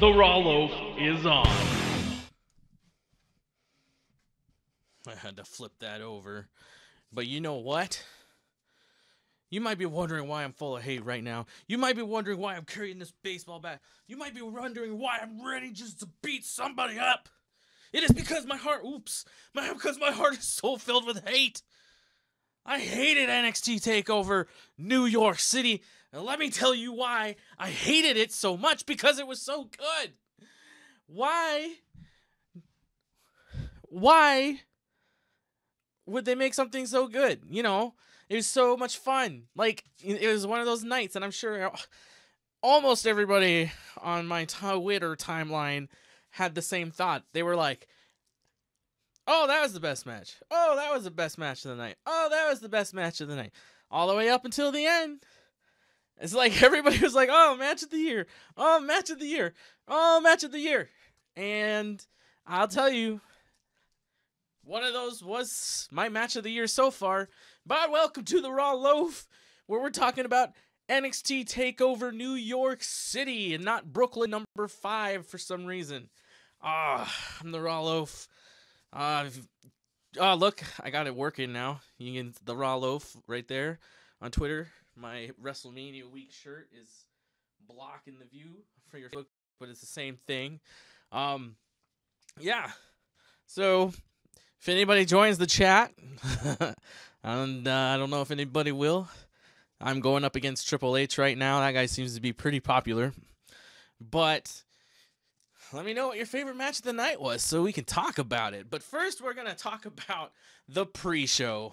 the Raw Loaf is on. I had to flip that over. But you know what? You might be wondering why I'm full of hate right now. You might be wondering why I'm carrying this baseball bat. You might be wondering why I'm ready just to beat somebody up. It is because my heart, because my heart is so filled with hate. I hated NXT TakeOver New York City. And let me tell you why I hated it so much, because it was so good. Why would they make something so good? You know, it was so much fun. Like, it was one of those nights, and I'm sure almost everybody on my Twitter timeline had the same thought. They were like, oh, that was the best match. Oh, that was the best match of the night. Oh, that was the best match of the night. All the way up until the end. It's like everybody was like, oh, match of the year. Oh, match of the year. Oh, match of the year. And I'll tell you, one of those was my match of the year so far. But welcome to the Raw Loaf, where we're talking about NXT TakeOver New York City and not Brooklyn number 5 for some reason. I'm the Raw Loaf. Look, I got it working now. You can the Raw Loaf right there on Twitter. My WrestleMania week shirt is blocking the view for your Facebook, but it's the same thing. Yeah. So if anybody joins the chat, and I don't know if anybody will. I'm going up against Triple H right now. That guy seems to be pretty popular. But let me know what your favorite match of the night was so we can talk about it. But first, we're going to talk about the pre-show.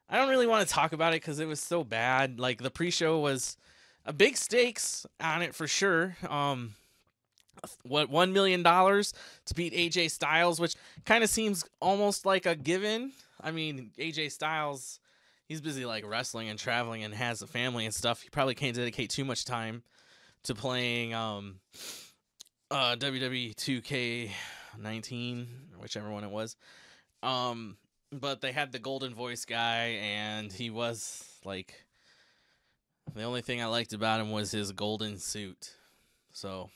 I don't really want to talk about it because it was so bad. Like, the pre-show was a big stakes on it for sure. $1 million to beat AJ Styles, which kind of seems almost like a given. I mean, AJ Styles, he's busy like wrestling and traveling and has a family and stuff. He probably can't dedicate too much time to playing WWE 2K19, whichever one it was. But they had the Golden Voice guy, and he was like, the only thing I liked about him was his golden suit. So,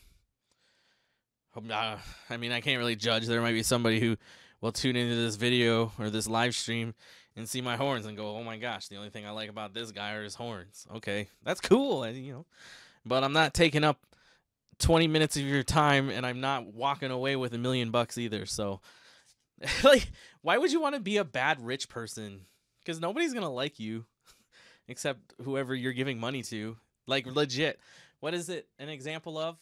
I mean, I can't really judge. There might be somebody who will tune into this video or this live stream and see my horns and go, oh my gosh, the only thing I like about this guy are his horns. Okay, that's cool, but I'm not taking up 20 minutes of your time, and I'm not walking away with $1 million either. So, like, why would you want to be a bad rich person? Because nobody's gonna like you except whoever you're giving money to. Like, legit. What is it an example of?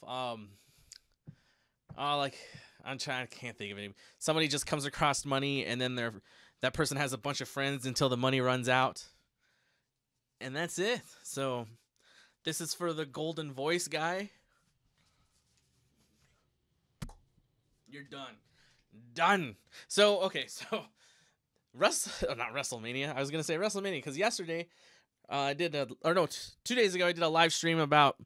Can't think of it. Somebody just comes across money, and then that person has a bunch of friends until the money runs out, and that's it. So, this is for the Golden Voice guy. You're done. So, okay, so not WrestleMania. I was gonna say WrestleMania because yesterday, 2 days ago, I did a live stream about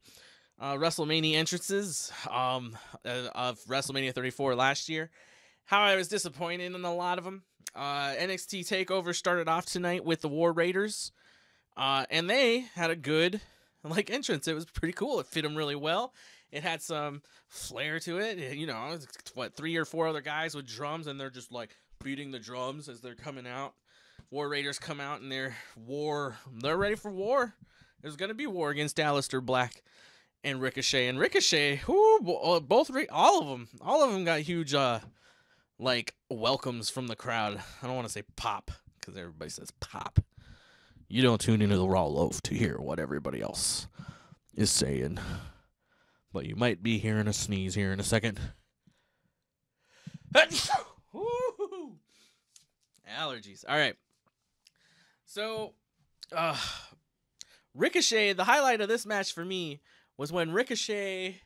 WrestleMania entrances of WrestleMania 34 last year. How I was disappointed in a lot of them. NXT TakeOver started off tonight with the War Raiders, and they had a good entrance. It was pretty cool. It fit them really well. It had some flair to it. You know, 3 or 4 other guys with drums, and they're just like beating the drums as they're coming out. War Raiders come out, and they're ready for war. There's gonna be war against Aleister Black and Ricochet. And Ricochet, all of them got huge welcomes from the crowd. I don't want to say pop because everybody says pop. You don't tune into the Raw Loaf to hear what everybody else is saying. But you might be hearing a sneeze here in a second. Allergies. All right. So, Ricochet, the highlight of this match for me was when Ricochet,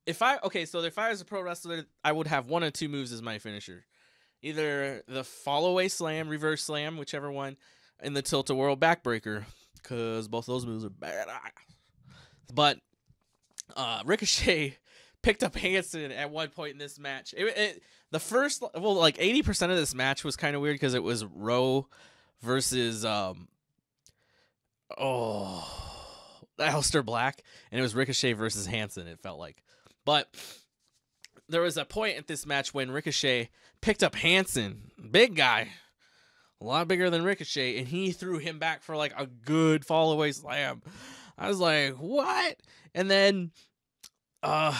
if I was a pro wrestler, I would have 1 or 2 moves as my finisher. Either the fall-away slam, reverse slam, whichever one, and the tilt-a-whirl backbreaker, because both of those moves are bad. But Ricochet picked up Hanson at one point in this match. The first, 80% of this match was kind of weird because it was Rowe versus Aleister Black, and it was Ricochet versus Hanson. It felt like But there was a point at this match when Ricochet picked up Hanson, big guy, a lot bigger than Ricochet, and he threw him back for like a good fall away slam. I was like, what? And then, oh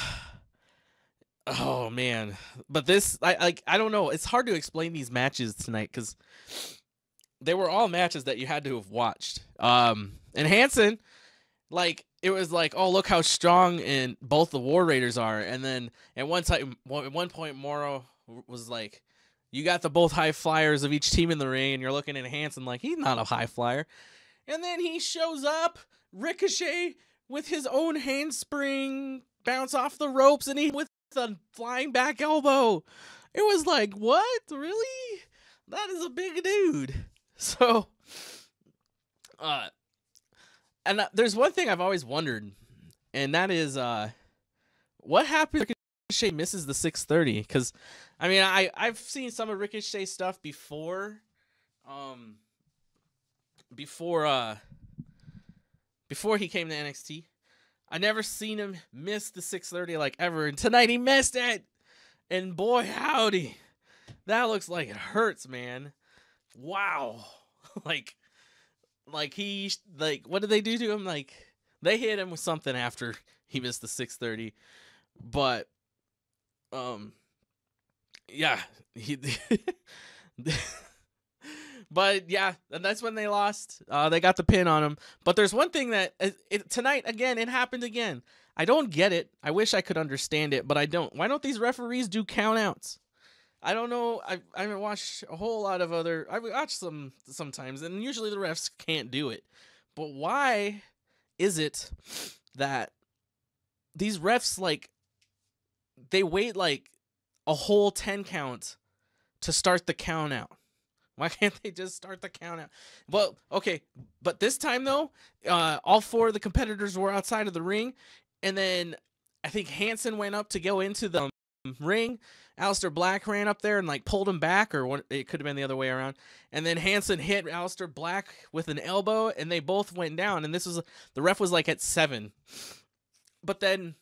man. But this, I don't know. It's hard to explain these matches tonight because they were all matches that you had to have watched. And Hanson, like, it was like, oh, look how strong and both the War Raiders are. And then at one point, Morrow was like, you got the both high flyers of each team in the ring, and you're looking at Hanson like, he's not a high flyer. And then he shows up, Ricochet, with his own handspring, bounce off the ropes, and he with a flying back elbow. It was like, what? Really? That is a big dude. So, and there's one thing I've always wondered, and that is, what happens if Ricochet misses the 630? Because, I mean, I've seen some of Ricochet stuff before he came to NXT. I never seen him miss the 630 like ever, and tonight he missed it. And boy, howdy, that looks like it hurts, man. Wow, like he, like, what did they do to him? Like, they hit him with something after he missed the 630, but yeah, he. But yeah, and that's when they lost. They got the pin on him. But there's one thing that tonight, again, it happened again. I don't get it. I wish I could understand it, but I don't. Why don't these referees do countouts? I don't know. I haven't watched a whole lot of other. I watch some sometimes, and usually the refs can't do it. But why is it that these refs, like, they wait like a whole 10 count to start the count out? Why can't they just start the count out? Well, okay, but this time though, all four of the competitors were outside of the ring, and then I think Hanson went up to go into the ring. Aleister Black ran up there and like pulled him back, or it could have been the other way around. And then Hanson hit Aleister Black with an elbow, and they both went down. And this was, the ref was like at 7, but then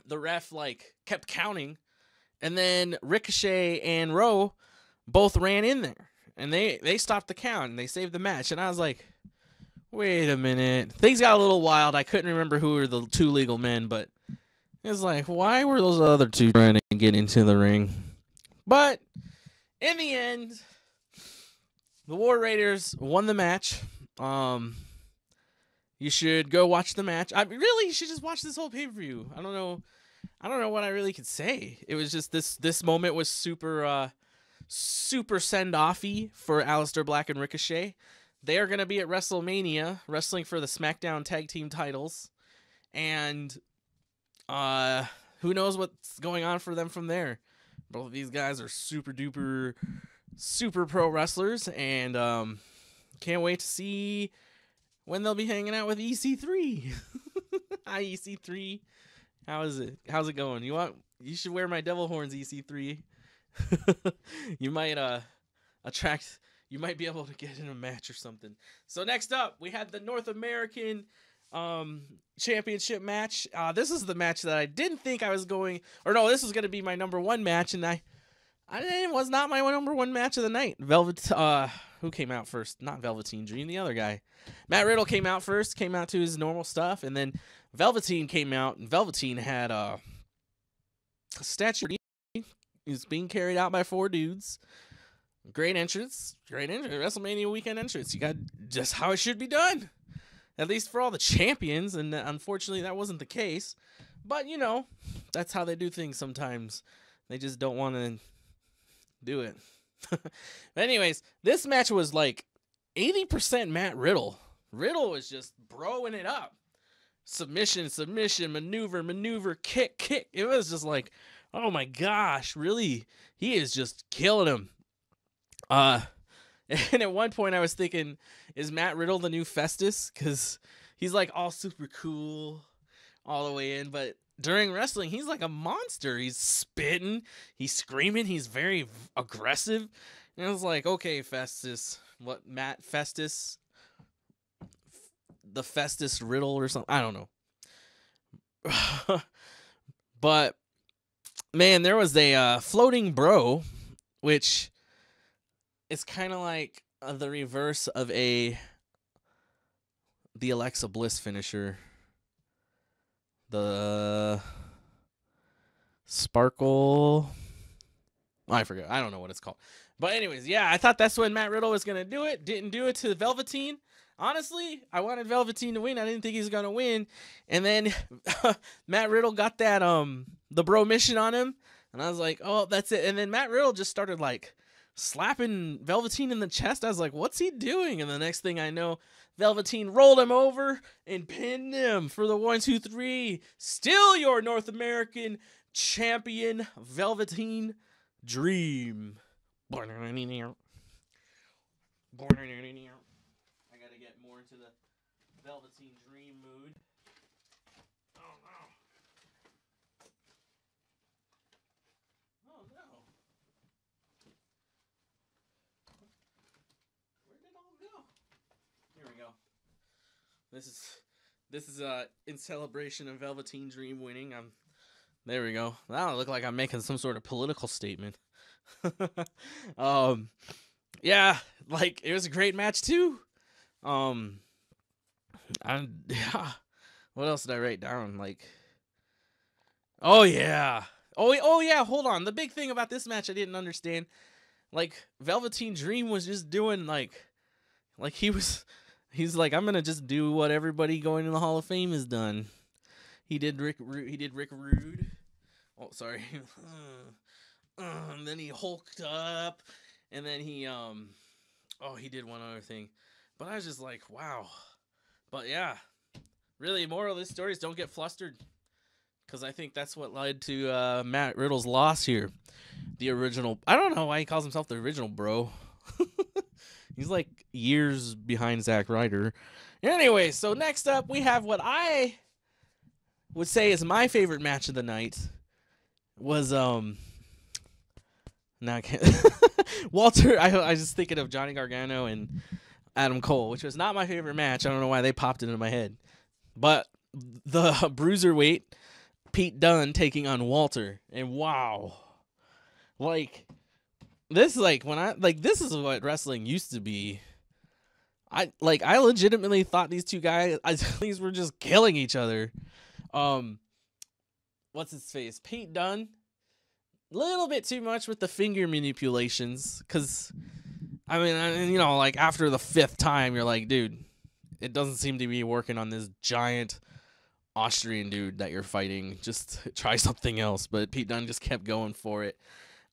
the ref like kept counting, and then Ricochet and Rowe both ran in there, and they stopped the count, and they saved the match. And I was like, wait a minute. Things got a little wild. I couldn't remember who were the two legal men, but it was like, why were those other two trying to get into the ring? But in the end, the War Raiders won the match. You should go watch the match. You should just watch this whole pay-per-view. I don't know what I really could say. It was just this moment was super send-offy for Aleister Black and Ricochet. They are going to be at WrestleMania wrestling for the SmackDown Tag Team titles, and who knows what's going on for them from there. Both of these guys are super duper super pro wrestlers, and can't wait to see when they'll be hanging out with EC3. Hi EC3. How's it going? You should wear my devil horns, EC3. You might you might be able to get in a match or something. So next up, we had the North American championship match. This is the match that I didn't think I was going, or no, this was going to be my number one match, and it was not my number one match of the night. Who came out first? Not Velveteen Dream, the other guy. Matt Riddle came out first, came out to his normal stuff, and then Velveteen came out, and Velveteen had a statue. He's being carried out by 4 dudes. Great entrance. WrestleMania weekend entrance. You got just how it should be done. At least for all the champions, and unfortunately that wasn't the case. But, that's how they do things sometimes. They just don't want to do it. But anyways, this match was like 80% Matt Riddle. Riddle was just broing it up. Submission, maneuver, kick. It was just like, oh my gosh, really? He is just killing him. And at one point I was thinking, is Matt Riddle the new Festus? Because he's like all super cool all the way in, but during wrestling, he's like a monster. He's spitting, he's screaming, he's very aggressive. And I was like, okay, Festus. What, Matt Festus? The Festus Riddle or something? I don't know. But man, there was a floating bro, which is kind of like the reverse of the Alexa Bliss finisher. The Sparkle. I forget. I don't know what it's called. But anyways, yeah, I thought that's when Matt Riddle was going to do it. Didn't do it to Velveteen. Honestly, I wanted Velveteen to win. I didn't think he was going to win. And then Matt Riddle got that the bro mission on him. And I was like, oh, that's it. And then Matt Riddle just started like slapping Velveteen in the chest. I was like, what's he doing? And the next thing I know, Velveteen rolled him over and pinned him for the 1, 2, 3. Still your North American champion, Velveteen Dream. I gotta get more into the Velveteen Dream mood. Oh no. Oh no. Where did it all go? Here we go. This is in celebration of Velveteen Dream winning. There we go. That don't look like I'm making some sort of political statement. Yeah, like it was a great match too. Yeah. What else did I write down? Like, oh yeah, hold on. The big thing about this match I didn't understand. Like Velveteen Dream was just doing like he's like, I'm gonna just do what everybody going to the Hall of Fame has done. He did Rick Rude. Oh, sorry. And then he hulked up, and then he he did one other thing. But I was just like, wow. But yeah, really, moral of this story is don't get flustered, because I think that's what led to Matt Riddle's loss here. The original, I don't know why he calls himself the original bro. He's like years behind Zack Ryder. Anyway, so next up we have what I would say is my favorite match of the night. Was now I can't Walter. I was just thinking of Johnny Gargano and Adam Cole, which was not my favorite match. I don't know why they popped it into my head, but the bruiserweight Pete Dunne taking on Walter, and wow, like this is like when I like this is what wrestling used to be. I legitimately thought these two guys, these were just killing each other. What's his face? Pete Dunne. Little bit too much with the finger manipulations, because I mean, you know, like after the 5th time, you're like, dude, it doesn't seem to be working on this giant Austrian dude that you're fighting. Just try something else. But Pete Dunne just kept going for it.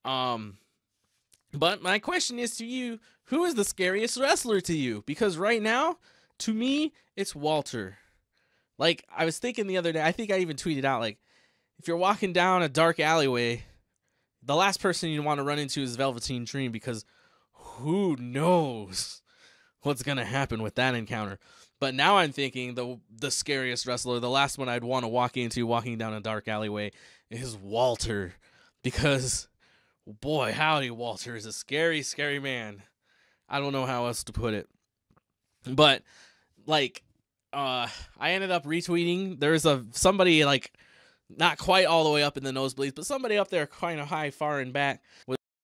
But my question is to you, who is the scariest wrestler to you? Because right now, to me, it's Walter. Like, I was thinking the other day, I think I even tweeted out, like, if you're walking down a dark alleyway, the last person you want to run into is Velveteen Dream, because who knows what's going to happen with that encounter. But now I'm thinking the scariest wrestler, the last one I'd want to walk into walking down a dark alleyway is Walter. Because, boy, howdy, Walter is a scary, scary man. I don't know how else to put it. But, like, I ended up retweeting. There's somebody, like, not quite all the way up in the nosebleeds, but somebody up there kind of high, far and back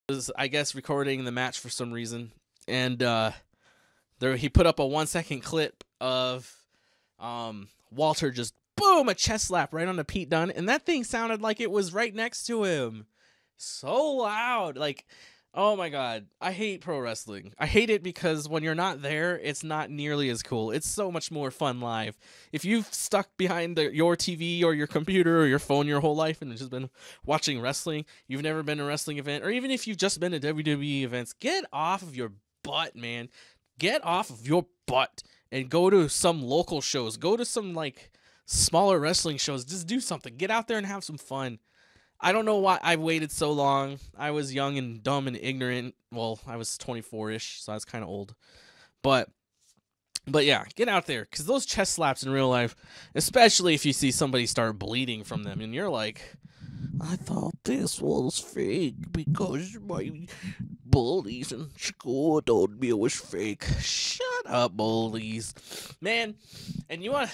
was, I guess, recording the match for some reason. And he put up a 1-second clip of Walter just, boom, a chest slap right onto Pete Dunne. And that thing sounded like it was right next to him. So loud. Like, oh my God. I hate pro wrestling. I hate it because when you're not there, it's not nearly as cool. It's so much more fun live. If you've stuck behind your TV or your computer or your phone your whole life and just been watching wrestling, you've never been to a wrestling event, or even if you've just been to WWE events, get off of your butt, man. Get off of your butt and go to some local shows. Go to some, like, smaller wrestling shows. Just do something. Get out there and have some fun. I don't know why I waited so long. I was young and dumb and ignorant. Well, I was 24-ish, so I was kind of old. But yeah, get out there, because those chest slaps in real life, especially if you see somebody start bleeding from them, and you're like, I thought this was fake because my bullies in school told me it was fake. Shut up, bullies. Man, and you want...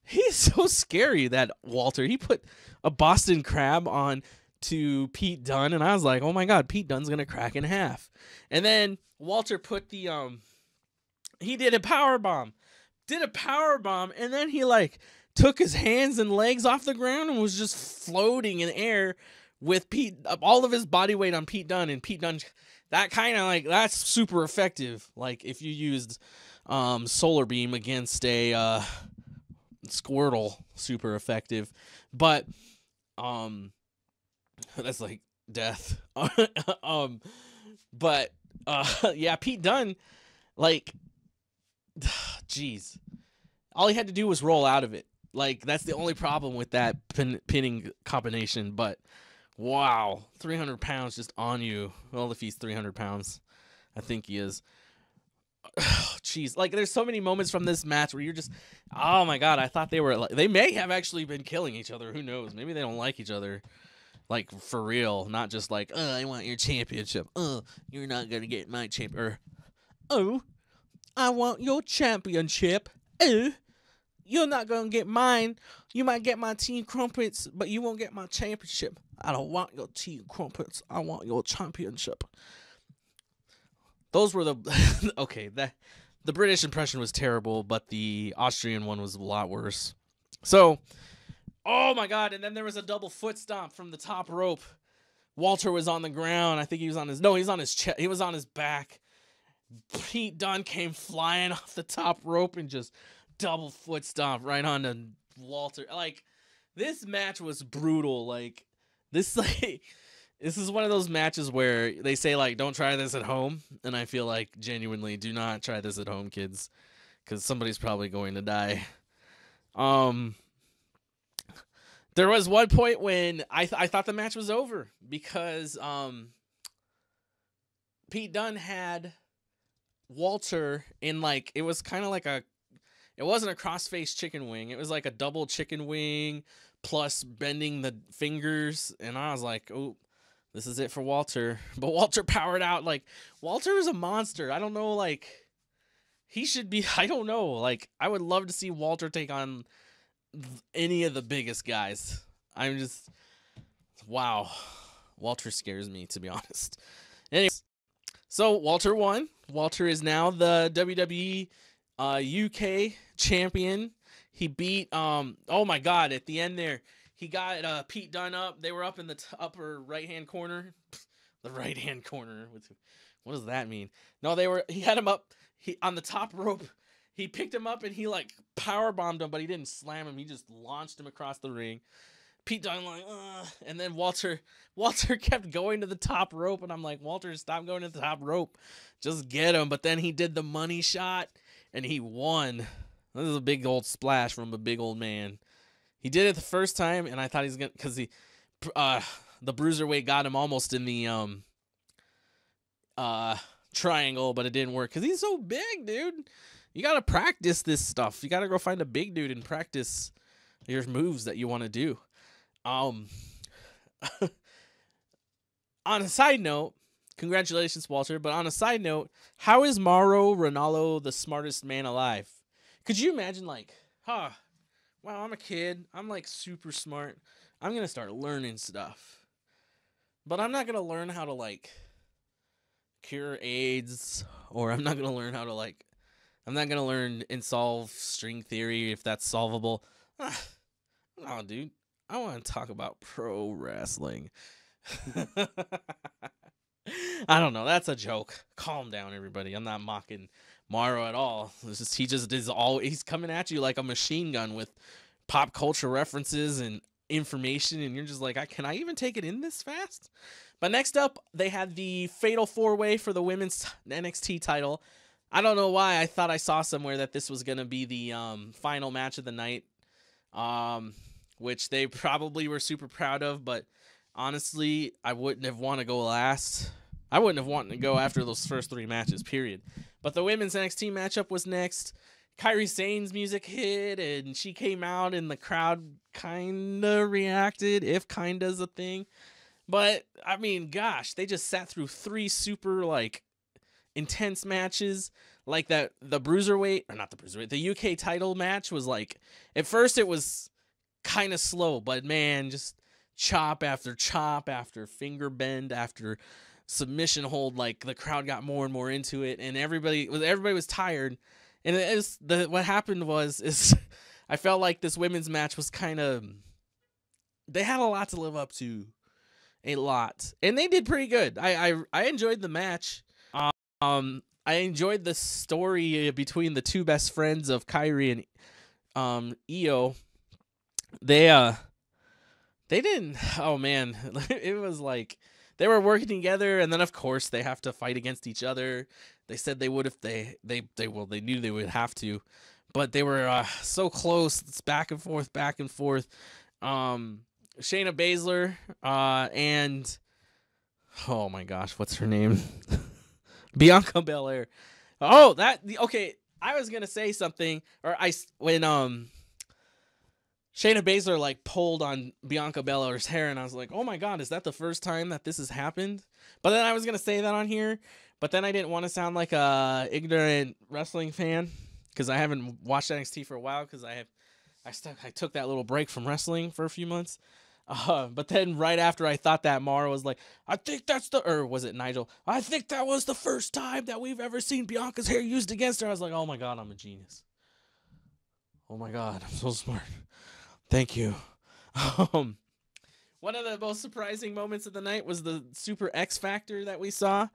He's so scary, that Walter. He put a Boston Crab on to Pete Dunne, and I was like, oh my God, Pete Dunne's gonna crack in half. And then Walter put the he did a power bomb, and then he like took his hands and legs off the ground and was just floating in air with all of his body weight on Pete Dunne. And Pete Dunne, that kind of like, that's super effective. Like if you used Solar Beam against a Squirtle, super effective. But that's like death. But yeah, Pete Dunne, like, jeez, all he had to do was roll out of it. Like, that's the only problem with that pinning combination. But wow, 300 pounds just on you. Well, if he's 300 pounds, I think he is. Jeez, like there's so many moments from this match where you're just, oh my God, I thought they were like, they may have actually been killing each other. Who knows? Maybe they don't like each other, like for real, not just like, I want your championship. You're not gonna get my champ. Or, oh, I want your championship. You're not gonna get mine. You might get my team crumpets, but you won't get my championship. I don't want your team crumpets. I want your championship. Those were the okay. The British impression was terrible, but the Austrian one was a lot worse. So, oh my God! And then there was a double foot stomp from the top rope. Walter was on the ground. I think he was on his he's on his chest. He was on his back. Pete Dunne came flying off the top rope and just double foot stomp right onto Walter. Like, this match was brutal. Like this, this is one of those matches where they say, like, don't try this at home. And I feel like, genuinely, do not try this at home, kids. Because somebody's probably going to die. There was one point when I thought the match was over. Because Pete Dunne had Walter in, like, it was kind of like it wasn't a cross-face chicken wing. It was like a double chicken wing plus bending the fingers. And I was like, oh, this is it for Walter. But Walter powered out. Like, Walter is a monster. I don't know, like, he should be, I don't know. Like, I would love to see Walter take on any of the biggest guys. I'm just, wow. Walter scares me, to be honest. Anyways, so Walter won. Walter is now the WWE UK champion. He beat, oh my God, at the end there, he got Pete Dunne up. They were up in the upper right-hand corner. The right-hand corner. What does that mean? No, he had him up on the top rope. He picked him up and he, like, power bombed him, but he didn't slam him. He just launched him across the ring. Pete Dunne, like, and then Walter kept going to the top rope, and I'm like, Walter, stop going to the top rope. Just get him. But then he did the money shot, and he won. This is a big old splash from a big old man. He did it the first time, and I thought he was gonna, because the bruiserweight got him almost in the triangle, but it didn't work because he's so big, dude. You gotta practice this stuff. You gotta go find a big dude and practice your moves that you want to do. On a side note, congratulations, Walter. But on a side note, how is Mauro Ranallo the smartest man alive? Could you imagine, like, wow, I'm a kid. I'm, like, super smart. I'm going to start learning stuff. But I'm not going to learn how to, like, cure AIDS. Or I'm not going to learn how to, like, I'm not going to learn and solve string theory if that's solvable. No, dude. I want to talk about pro wrestling. I don't know. That's a joke. Calm down, everybody. I'm not mocking Mauro at all. It's just, he's coming at you like a machine gun with pop culture references and information, and you're just like, can I even take it in this fast? But next up, they had the Fatal 4-Way for the women's NXT title. I don't know why. I thought I saw somewhere that this was going to be the final match of the night, which they probably were super proud of, but honestly, I wouldn't have wanted to go last. I wouldn't have wanted to go after those first 3 matches, period. But the women's NXT matchup was next. Kairi Sane's music hit, and she came out, and the crowd kind of reacted, if kind of's a thing. But, I mean, gosh, they just sat through 3 super, like, intense matches like that. The Bruiserweight, or not the Bruiserweight, the UK title match was like, at first it was kind of slow, but man, just chop after finger bend after submission hold, like the crowd got more and more into it, and everybody was tired. And what happened was I felt like this women's match was kind of, they had a lot to live up to, a lot, and they did pretty good. I enjoyed the match. I enjoyed the story between the two best friends of Kairi and Io. They didn't. Oh man, it was like they were working together, and then of course they have to fight against each other. They said they would if they knew they would have to, but they were so close. It's back and forth, back and forth. Shayna Baszler and, oh my gosh, what's her name? Bianca Belair. Oh, okay. I was gonna say something, when Shayna Baszler like pulled on Bianca Belair's hair, and I was like, oh my god, is that the first time that this has happened? But then I was gonna say that on here, but then I didn't want to sound like a ignorant wrestling fan, because I haven't watched NXT for a while, because I took that little break from wrestling for a few months. But then right after I thought that, Mara was like, I think or was it Nigel? I think that was the first time that we've ever seen Bianca's hair used against her. I was like, oh my god, I'm a genius. Oh my god, I'm so smart. Thank you. One of the most surprising moments of the night was the Super X Factor that we saw.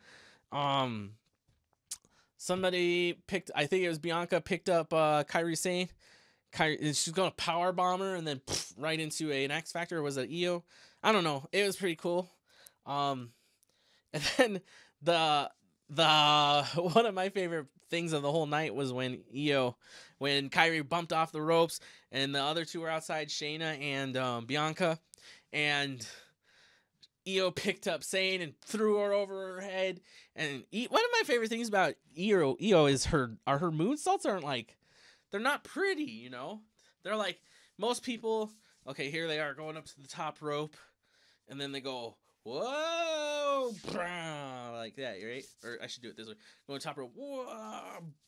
Somebody I think it was Bianca, picked up Kairi Sane. She's going to power bomb her and then right into an X Factor. Or was it Io? I don't know. It was pretty cool. And then the one of my favorite things of the whole night was when Kairi bumped off the ropes and the other two were outside, Shayna and Bianca, and Io picked up Sane and threw her over her head. And one of my favorite things about Io is her moonsaults aren't like, they're not pretty, you know? They're like, most people, okay, here they are going up to the top rope, and then they go, whoa, like that, right? Or I should do it this way. Go to the top rope, whoa,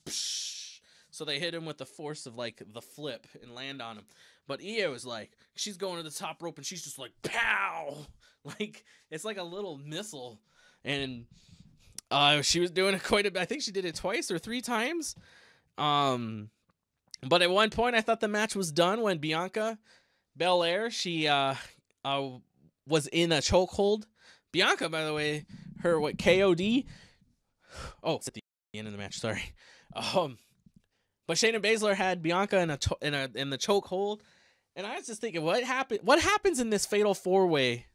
so they hit him with the force of, like, the flip and land on him. But Io is like, she's going to the top rope, and she's just like, pow! Like, it's like a little missile. And she was doing it quite a bit. I think she did it twice or three times. But at one point, I thought the match was done when Bianca Belair, she was in a chokehold. Bianca, by the way, her KOD. Oh, it's at the end of the match. Sorry. But Shayna Baszler had Bianca in the chokehold, and I was just thinking, what happens in this fatal 4-way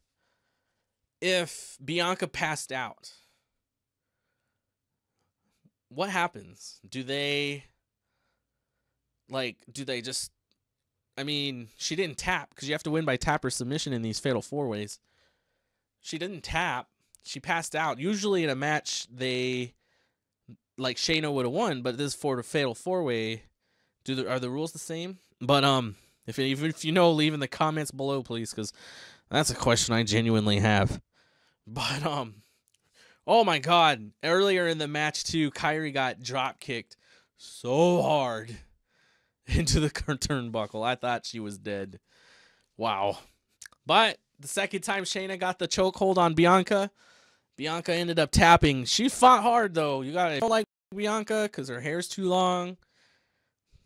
if Bianca passed out? What happens? Do they just, I mean, she didn't tap, because you have to win by tap or submission in these fatal 4-ways. She didn't tap. She passed out. Usually in a match, Shayna would have won, but this for the fatal 4-way, are the rules the same? But if you know, leave in the comments below, please, because that's a question I genuinely have. But oh my god, earlier in the match too, Kairi got drop kicked so hard into the turnbuckle. I thought she was dead. Wow. But the second time Shayna got the chokehold on Bianca ended up tapping. She fought hard, though. I don't like Bianca because her hair's too long.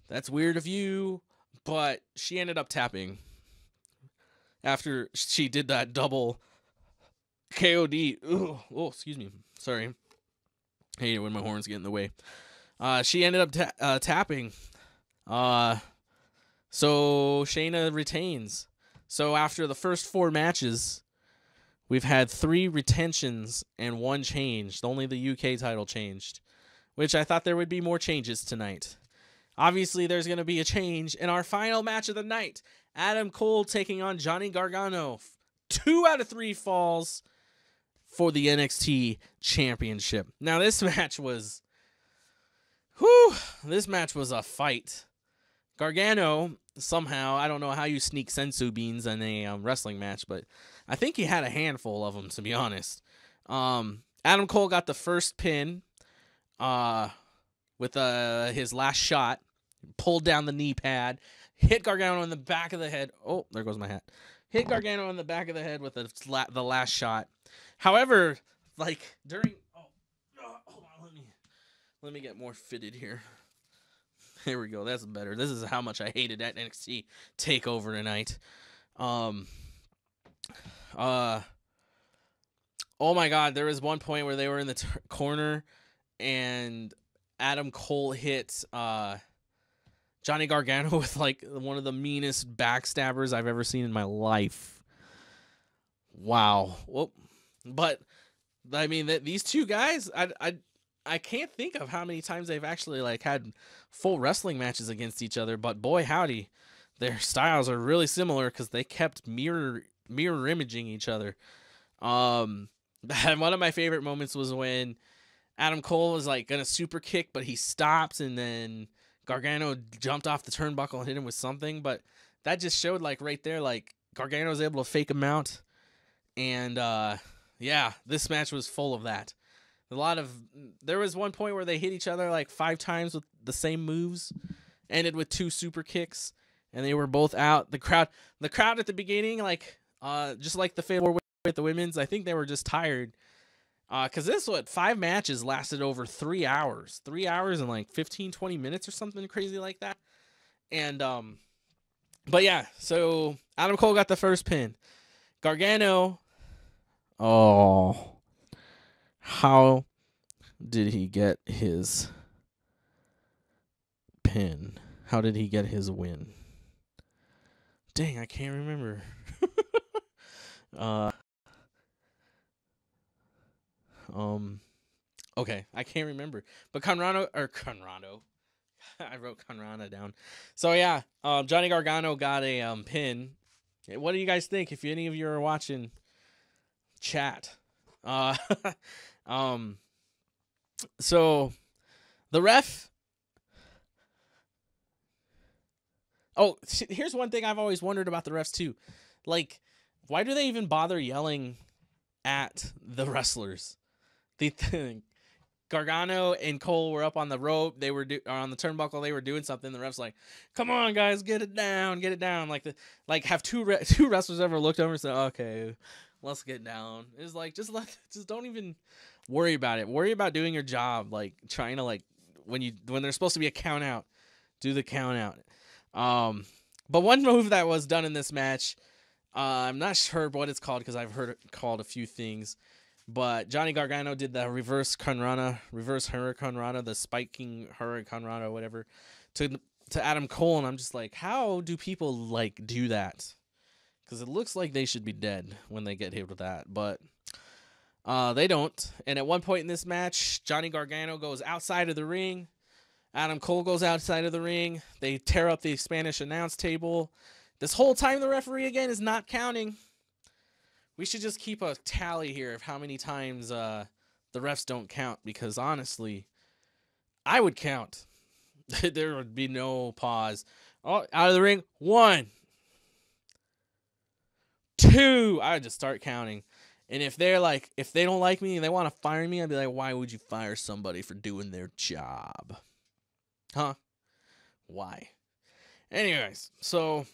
That's weird of you. But she ended up tapping after she did that double KOD. Ooh, oh, excuse me. Sorry. I hate it when my horns get in the way. She ended up tapping. So Shayna retains. So after the first 4 matches, we've had 3 retentions and 1 changed. Only the UK title changed, which I thought there would be more changes tonight. Obviously, there's going to be a change in our final match of the night. Adam Cole taking on Johnny Gargano. 2 out of 3 falls for the NXT Championship. Now, this match was a fight. Gargano, somehow, I don't know how you sneak sensu beans in a wrestling match, but I think he had a handful of them, to be honest. Adam Cole got the first pin. with his last shot, pulled down the knee pad, hit Gargano in the back of the head. Oh, there goes my hat. Hit Gargano in the back of the head with the last shot. However, like during hold on, let me get more fitted here. There we go. That's better. This is how much I hated that NXT takeover tonight. Oh my God, there was one point where they were in the corner and Adam Cole hit Johnny Gargano with like one of the meanest backstabbers I've ever seen in my life. Wow. Well, but I mean, these two guys, I can't think of how many times they've actually like had full wrestling matches against each other, but boy howdy, their styles are really similar because they kept mirror imaging each other. And one of my favorite moments was when Adam Cole was like gonna super kick, but he stops, and then Gargano jumped off the turnbuckle and hit him with something. But that just showed like right there, like Gargano was able to fake him out, and yeah, this match was full of that. There was one point where they hit each other like 5 times with the same moves, ended with 2 super kicks, and they were both out. The crowd at the beginning, like just like the Fatal with the women's, I think they were just tired. Because 5 matches lasted over 3 hours. 3 hours and like 15, 20 minutes or something crazy like that. And, but yeah, so Adam Cole got the first pin. Gargano, how did he get his pin? How did he get his win? Dang, I can't remember. Okay, I can't remember. But Conrado, I wrote Conrado down. So yeah, Johnny Gargano got a pin. What do you guys think? If any of you are watching, chat. So the ref. Oh, here's one thing I've always wondered about the refs too. Like, why do they even bother yelling at the wrestlers? Gargano and Cole were up on the rope. They were on the turnbuckle. They were doing something. The ref's like, "Come on, guys, get it down." Like have two wrestlers ever looked over and said, "Okay, let's get down." It's like just don't even worry about it. Worry about doing your job. Like trying to like when there's supposed to be a count out, do the count out. But one move that was done in this match, I'm not sure what it's called because I've heard it called a few things. But Johnny Gargano did the reverse Hurricanrana, the spiking Hurricanrana, whatever, to Adam Cole, and I'm just like, how do people like do that? Because it looks like they should be dead when they get hit with that, but they don't. And at one point in this match, Johnny Gargano goes outside of the ring. Adam Cole goes outside of the ring. They tear up the Spanish announce table. This whole time, the referee again is not counting. We should just keep a tally here of how many times the refs don't count, because honestly, I would count. There would be no pause. Oh, out of the ring. 1, 2. I would just start counting. And if they don't like me and they want to fire me, I'd be like, why would you fire somebody for doing their job? Huh? Why? Anyways, so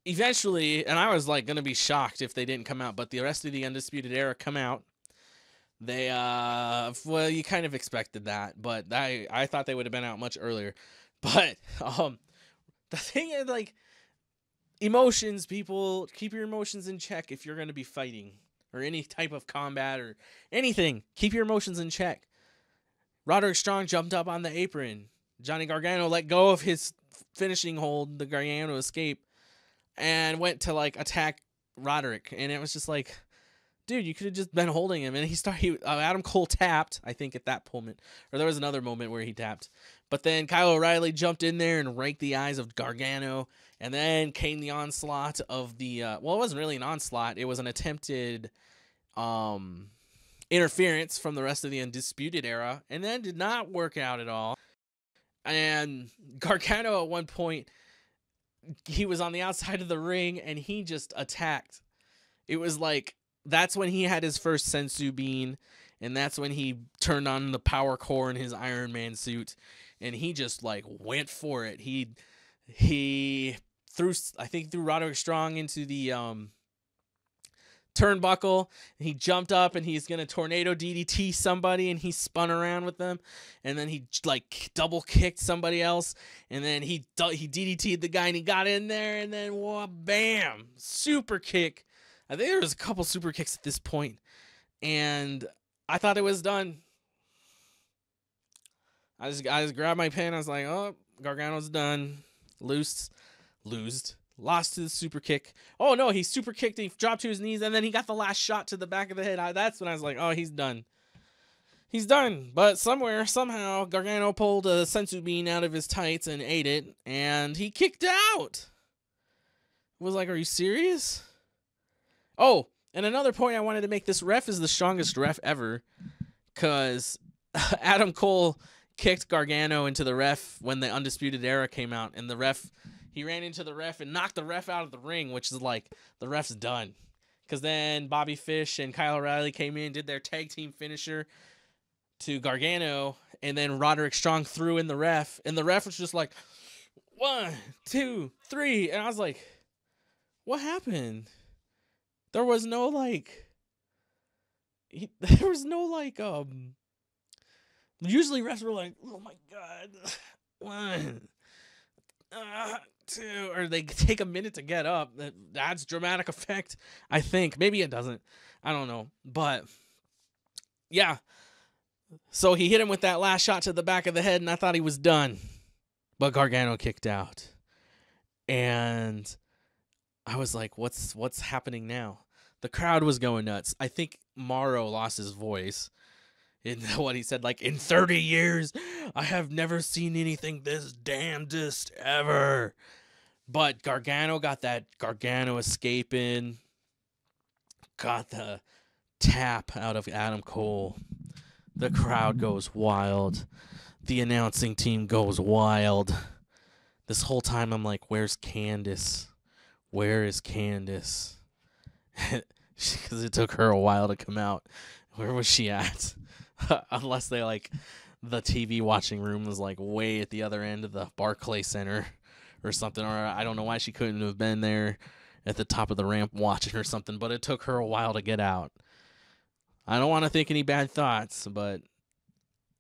eventually, and I was like going to be shocked if they didn't come out, but the rest of the Undisputed Era come out. They, well, you kind of expected that, but I thought they would have been out much earlier. But, the thing is, like, emotions, people, keep your emotions in check if you're going to be fighting or any type of combat or anything. Keep your emotions in check. Roderick Strong jumped up on the apron. Johnny Gargano let go of his finishing hold, the Gargano escape, and went to like attack Roderick, and it was just like, dude, you could have just been holding him. And Adam Cole tapped, I think, at that moment, or there was another moment where he tapped, but then Kyle O'Reilly jumped in there and raked the eyes of Gargano, and then came the onslaught of the well, it wasn't really an onslaught, it was an attempted interference from the rest of the Undisputed Era, and then did not work out at all. And Gargano at one point, he was on the outside of the ring and he just attacked. It was like, that's when he had his first sensu bean, And that's when he turned on the power core in his Iron Man suit, and he just like went for it. He threw, I think, threw Roderick Strong into the turnbuckle. He jumped up and he's gonna tornado DDT somebody, and he spun around with them, and then he like double kicked somebody else, and then he DDT'd the guy, and he got in there, and then whoa, bam, super kick. I think there was a couple super kicks at this point, and I thought it was done. I just grabbed my pen. I was like, oh, Gargano's done. Lost to the super kick. Oh no, he super kicked. He dropped to his knees, and then he got the last shot to the back of the head. That's when I was like, oh, he's done. He's done. But somehow, Gargano pulled a senzu bean out of his tights and ate it, and he kicked out. I was like, are you serious? Oh, and another point I wanted to make, this ref is the strongest ref ever, because Adam Cole kicked Gargano into the ref when the Undisputed Era came out, and he ran into the ref and knocked the ref out of the ring, which is like, the ref's done. Because then Bobby Fish and Kyle O'Reilly came in, did their tag team finisher to Gargano, and then Roderick Strong threw in the ref, and the ref was just like, 1, 2, 3, and I was like, what happened? There was no usually refs were like, oh my God, 1, 2, or they take a minute to get up. That's dramatic effect, I think. Maybe it doesn't. I don't know. But yeah. So he hit him with that last shot to the back of the head, and I thought he was done. But Gargano kicked out. And I was like, what's happening now? The crowd was going nuts. I think Morrow lost his voice in what he said, like, in 30 years, I have never seen anything this damnedest ever. But Gargano got that Gargano escape in, got the tap out of Adam Cole. The crowd goes wild. The announcing team goes wild. This whole time I'm like, where's Candice? Where is Candice? Because it took her a while to come out. Where was she at? Unless they the TV watching room was like way at the other end of the Barclay Center or something, or I don't know why she couldn't have been there at the top of the ramp watching or something, but it took her a while to get out. I don't want to think any bad thoughts, but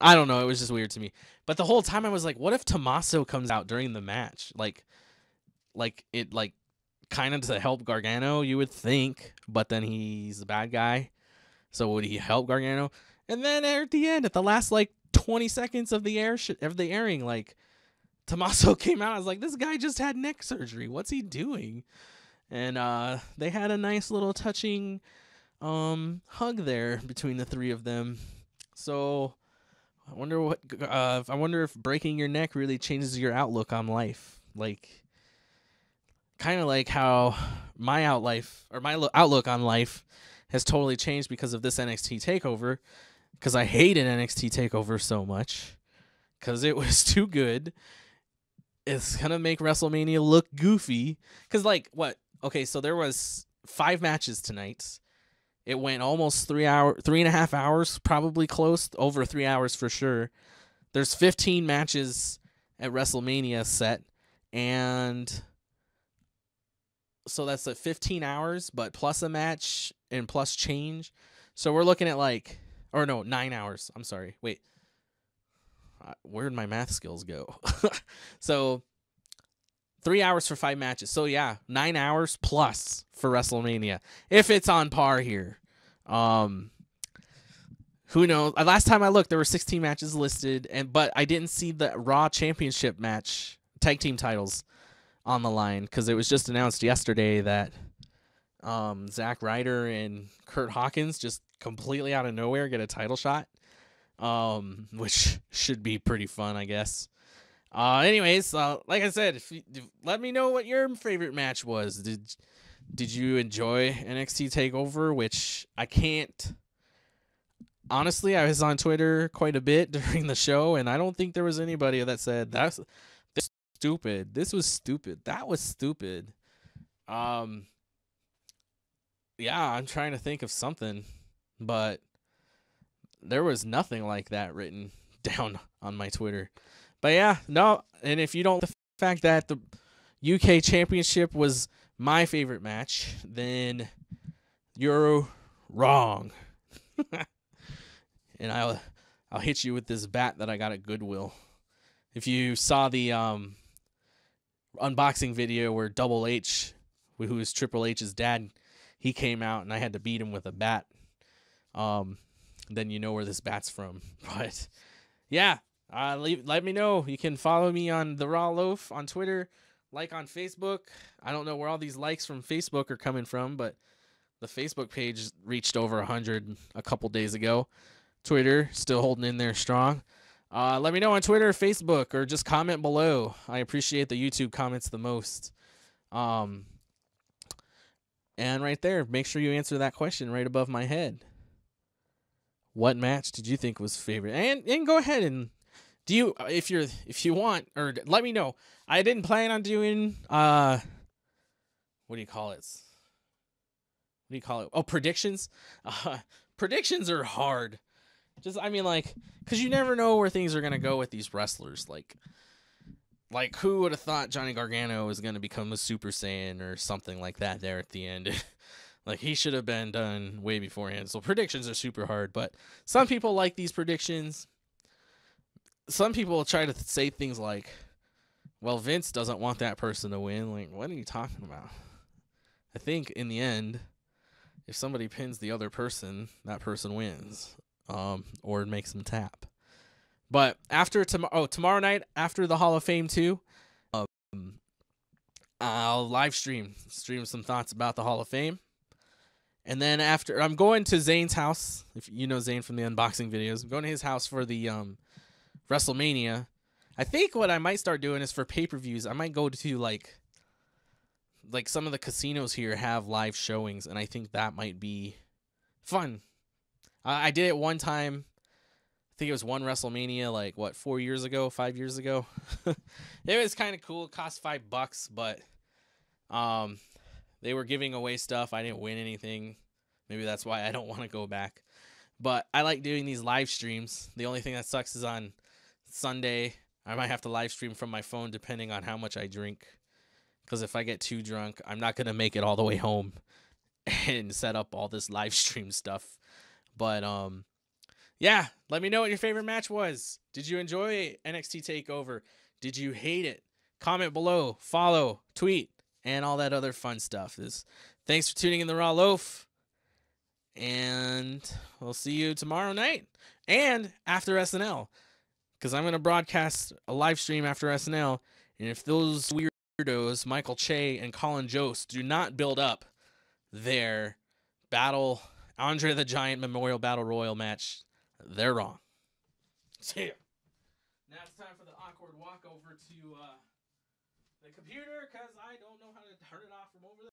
I don't know, it was just weird to me. But the whole time I was like, what if Tommaso comes out during the match? Kind of to help Gargano, you would think, but then he's the bad guy. So would he help Gargano? And then at the end, at the last 20 seconds of the airing, Tommaso came out. I was like, this guy just had neck surgery. What's he doing? And they had a nice little touching hug there between the three of them. So I wonder if breaking your neck really changes your outlook on life. Kind of like how my outlook on life has totally changed because of this NXT TakeOver. Because I hated NXT TakeOver so much. Because it was too good. It's going to make WrestleMania look goofy. Because what? Okay, so there was 5 matches tonight. It went almost 3.5 hours, probably close, over 3 hours for sure. There's 15 matches at WrestleMania set. And so that's 15 hours, but plus a match and plus change. So we're looking at 9 hours. I'm sorry. Wait. Where'd my math skills go? So 3 hours for 5 matches. So yeah, 9 hours plus for WrestleMania. If it's on par here. Who knows? Last time I looked, there were 16 matches listed, but I didn't see the Raw Championship match, tag team titles on the line, because it was just announced yesterday that Zack Ryder and Kurt Hawkins just completely out of nowhere get a title shot, which should be pretty fun, I guess. Anyways, like I said, let me know what your favorite match was. Did you enjoy NXT TakeOver? Which I can't. Honestly, I was on Twitter quite a bit during the show, and I don't think there was anybody that said this stupid. This was stupid. That was stupid. Yeah, I'm trying to think of something, but there was nothing like that written down on my Twitter. But yeah, no. And if you don't like the fact that the UK Championship was my favorite match, then you're wrong. And I'll hit you with this bat that I got at Goodwill. If you saw the unboxing video where Double H, who is Triple H's dad, he came out and I had to beat him with a bat. Then you know where this bat's from. But yeah, let me know. You can follow me on the Raw Loaf on Twitter, like on Facebook. I don't know where all these likes from Facebook are coming from, but the Facebook page reached over 100 a couple days ago. Twitter still holding in there strong. Let me know on Twitter or Facebook, or just comment below. I appreciate the YouTube comments the most. And right there, make sure you answer that question right above my head. What match did you think was favorite? And go ahead and if you want, or let me know. I didn't plan on doing what do you call it? Oh, predictions. Predictions are hard. Because you never know where things are gonna go with these wrestlers. Like who would have thought Johnny Gargano was gonna become a Super Saiyan or something like that there at the end? Like, he should have been done way beforehand. So predictions are super hard, but some people like these predictions. Some people try to say things like, well, Vince doesn't want that person to win. Like, what are you talking about? I think in the end, if somebody pins the other person, that person wins, or makes them tap. But after tomorrow night, after the Hall of Fame too, I'll live stream some thoughts about the Hall of Fame. And then after, I'm going to Zane's house. If you know Zane from the unboxing videos, I'm going to his house for the WrestleMania. I think what I might start doing is for pay-per-views, I might go to like some of the casinos here have live showings, and I think that might be fun. I did it one time. I think it was one WrestleMania, 5 years ago. It was kind of cool. It cost $5, but they were giving away stuff. I didn't win anything. Maybe that's why I don't want to go back. But I like doing these live streams. The only thing that sucks is on Sunday, I might have to live stream from my phone depending on how much I drink. Because if I get too drunk, I'm not going to make it all the way home and set up all this live stream stuff. But, yeah, let me know what your favorite match was. Did you enjoy NXT TakeOver? Did you hate it? Comment below, follow, tweet, and all that other fun stuff. Thanks for tuning in the Raw Loaf. And we'll see you tomorrow night and after SNL. Because I'm going to broadcast a live stream after SNL. And if those weirdos, Michael Che and Colin Jost, do not build up their Andre the Giant Memorial Battle Royal match, they're wrong. See ya. Now it's time for the awkward walk over to the computer, because I don't know how to turn it off from over there.